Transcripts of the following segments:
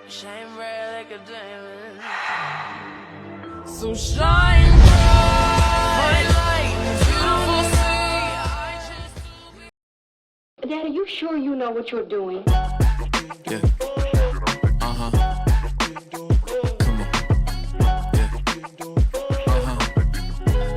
Shine bright like a diamond. So shine bright like beautiful sea. Daddy, you sure you know what you're doing? Yeah. Uh-huh. Come on. Yeah. Uh-huh.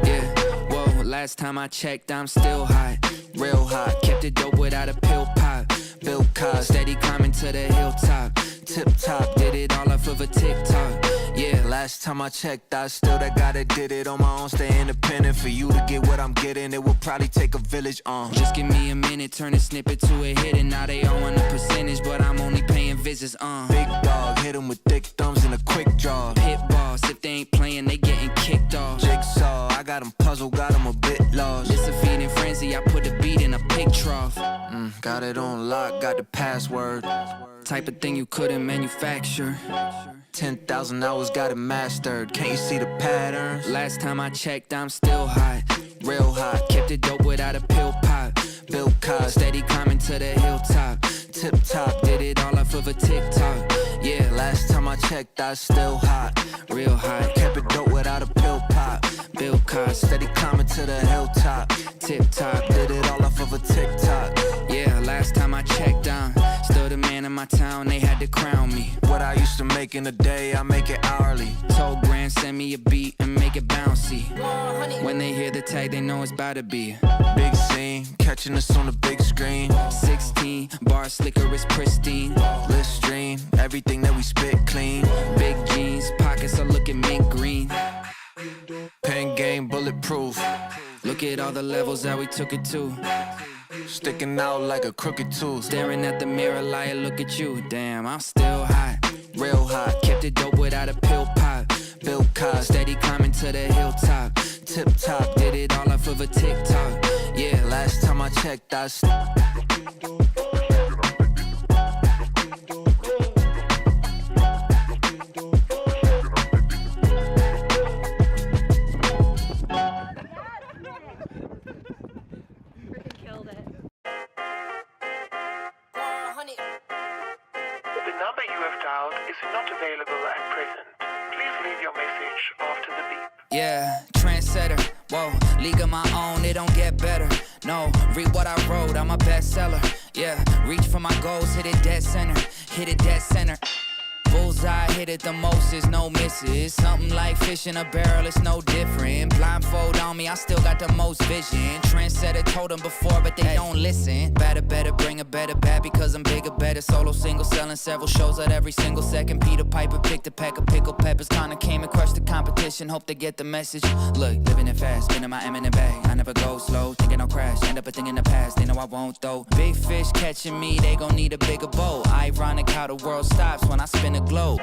Yeah. Whoa, last time I checked, I'm still hot. Real hot. Kept it dope without a pill pop. Bill Cosby, steady climbing to the hilltop. Tip top, did it all off of a TikTok. Yeah, last time I checked, I still that guy that did it on my own. Stay independent. For you to get what I'm getting, it will probably take a village. Just give me a minute, turn a snippet to a hit, and now they all want a percentage, but I'm only paying visits. Big dog, hit 'em with thick thumbs and a quick draw. Pit boss, if they ain't playing, they getting kicked off. Jigsaw, I got 'em puzzled, got 'em a bit lost. It's a feeding frenzy, I put the beat in a pig trough. Got it on lock, got the password. Type of thing you couldn't manufacture. 10,000 hours, got it mastered. Can't you see the patterns? Last time I checked, I'm still hot. Real hot, kept it dope without a pill pop. Bill Cosby, steady climbing to the hilltop. Tip top, did it all off of a TikTok. Yeah, last time I checked, I still hot. Real hot, kept it dope without a pill pop. Bill Cosby, steady climbing to the hilltop. Tip top, did it all off of a TikTok. Yeah, last time I checked, I'm still the man in my town, they had to crown me. What I used to make in a day, I make it hourly. Told Grand, send me a beat and make it bouncy. When they hear the tag, they know it's about to be big scene, catching us on the big screen. 16, bar slicker is pristine. Listerine, everything that we spit clean. Big jeans, pockets are looking mint green. Pen game, bulletproof. Look at all the levels that we took it to. Sticking out like a crooked tooth. Staring at the mirror like, look at you. Damn, I'm still hot. Real hot, kept it dope without a pill pop. Bill Cosby, steady climbing to the hilltop. Tip top, did it all off of a TikTok. Yeah, last time I checked, I The number you have dialed is not available at present. Please leave your message after the beep. Yeah, trendsetter, whoa, league of my own, it don't get better. No, read what I wrote, I'm a bestseller. Yeah, reach for my goals, hit it dead center, hit it dead center. Bullseye, hit it the most, is no misses. Something like fish in a barrel, it's no different. Blindfold on me, I still got the most vision. Trendsetter told them before, but they don't listen. Better, bring a better bad because I'm bigger, better. Solo, single, selling several shows at every single second. Peter Piper picked a peck of pickled peppers. Kinda came and crushed the competition, hope they get the message. Look, living it fast, spinning my M in bag. I never go slow, thinking I'll crash. End up a thing in the past, they know I won't though. Big fish catching me, they gon' need a bigger boat. Ironic how the world stops when I spin a globe.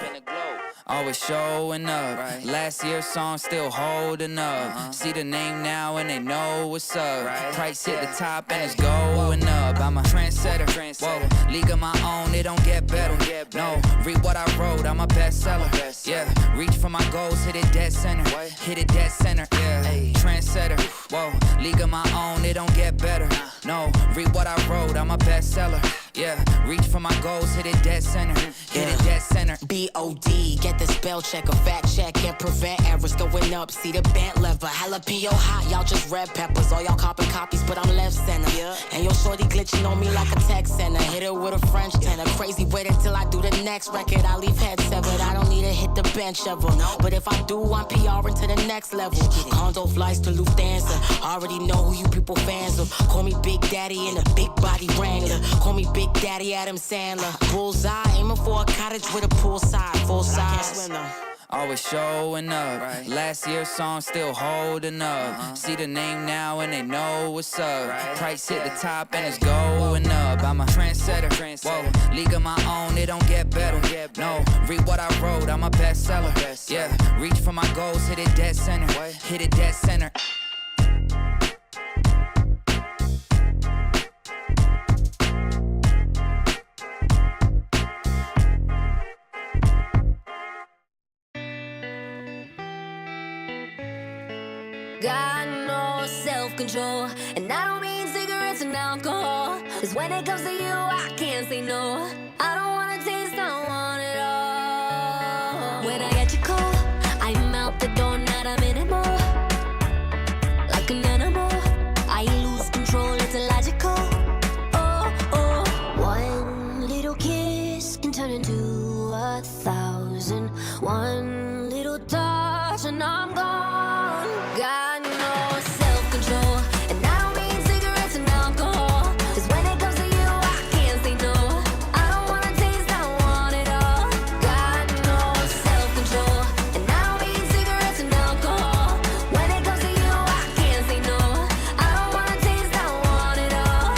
Always showing up. Right. Last year's song still holding up. See the name now and they know what's up. Right. Price hit the top and it's going up. I'm a trendsetter. Whoa, league of my own, it don't get better. No, read what I wrote, I'm a bestseller. Yeah, reach for my goals, hit it dead center. Hit it dead center. Yeah, trendsetter. Whoa, league of my own, it don't get better. No, read what I wrote, I'm a bestseller. Yeah, reach for my goals, hit it dead center. Hit it dead center. B.O.D. Get the spell check, a fact check, and prevent errors going up. See the bent lever, jalapeno hot, y'all just red peppers. All y'all copping copies, but I'm left center. And your shorty glitching on me like a tech center. Hit her with a French tenor. Crazy, wait until I do the next record. I leave head severed. I don't need to hit the bench ever. But if I do, I'm PRing to the next level. Condo flights to Lufthansa. Already know who you people fans of. Call me Big Daddy in a big body Wrangler. Call me Big Daddy Adam Sandler. Bullseye, aiming for a cottage with a poolside, full size. Always showing up. Right. Last year's song still holding up. See the name now and they know what's up. Right. Price hit the top and it's going up. I'm a trendsetter. Whoa, league of my own, it don't get better. No, read what I wrote, I'm a bestseller. Yeah, reach for my goals, hit it dead center. Hit it dead center. Got no self-control, and I don't mean cigarettes and alcohol. Cause when it comes to you, I can't say no. I don't wanna taste, I want it all. into 1,000. One little touch and I'm gone. Got no self-control, and I don't mean cigarettes and alcohol. 'Cause when it comes to you, I can't say no. I don't wanna taste, I want it all. Got no self-control, and I don't mean cigarettes and alcohol. When it comes to you, I can't say no. I don't wanna taste, I want it all.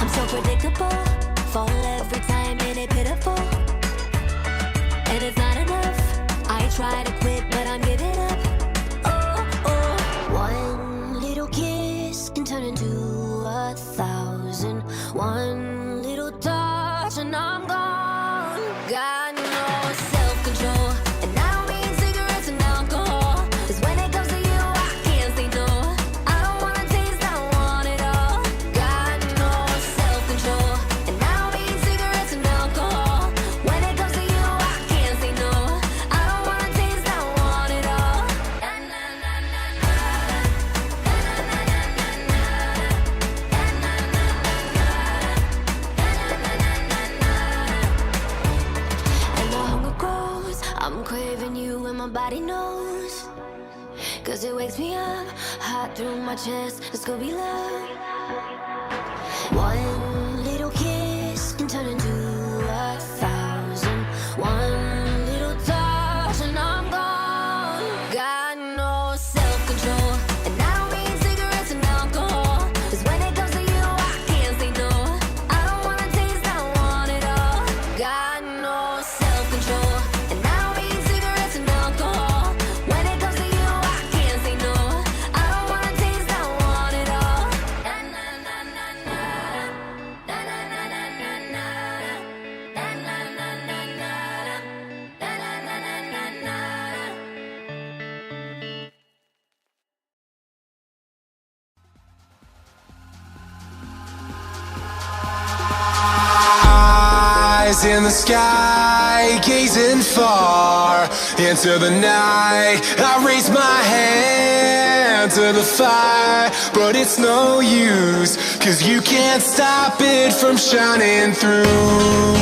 I'm so predictable, fall every time and it's pitiful. And it's not enough, I try to quit but I'm giving up. Oh, oh, one little kiss can turn into 1,000. One little touch and I'm gone. Got no self-control, and I don't mean cigarettes and alcohol. 'Cause when it comes to you, I can't say no. I don't wanna taste, I want it all. Got no self-control, and I don't mean cigarettes and alcohol. When it comes to you, I can't say no. I don't wanna taste, I want it all. And the hunger grows, I'm craving you and my body knows. 'Cause it wakes me up, hot through my chest, it's gonna be love. One little kiss can turn into 1,000. One little touch and I'm gone. Got no self-control, and I don't mean cigarettes and alcohol. 'Cause when it comes to you, I can't say no. I don't wanna taste, I want it all. Got no self-control, and I don't mean cigarettes and alcohol. When it comes to you, I can't say no. I don't wanna taste, I want it all. Eyes in the sky, gazing far into the night. I raise my hand to the fire, but it's no use, 'cause you can't stop it from shining through.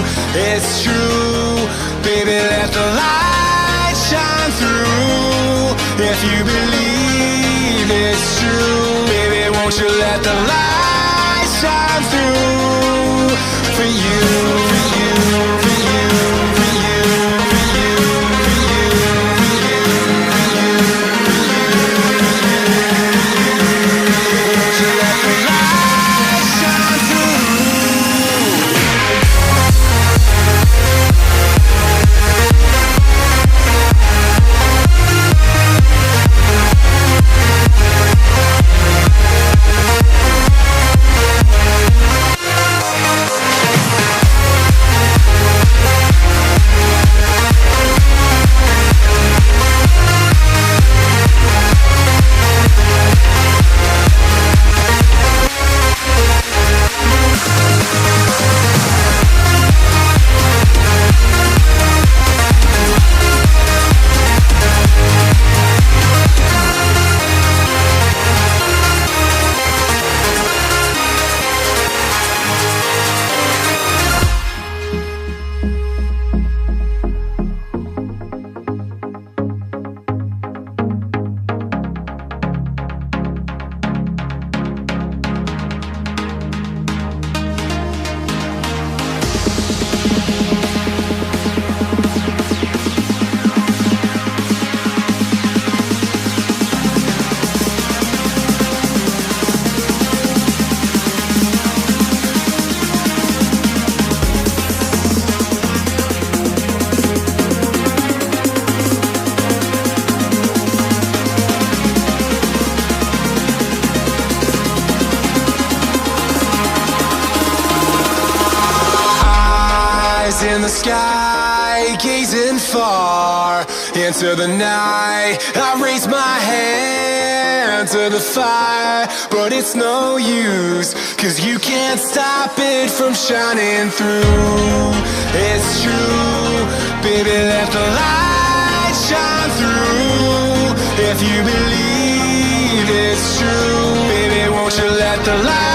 It's true, baby, let the light shine through. If you believe it's true, baby, won't you let the light shine through for you, for you, for you, for you, for you, for you, for you, won't you let the light shine through? in the sky, gazing far into the night. I raise my hand to the fire, but it's no use, 'cause you can't stop it from shining through. It's true, baby, let the light shine through. If you believe it's true, baby, won't you let the light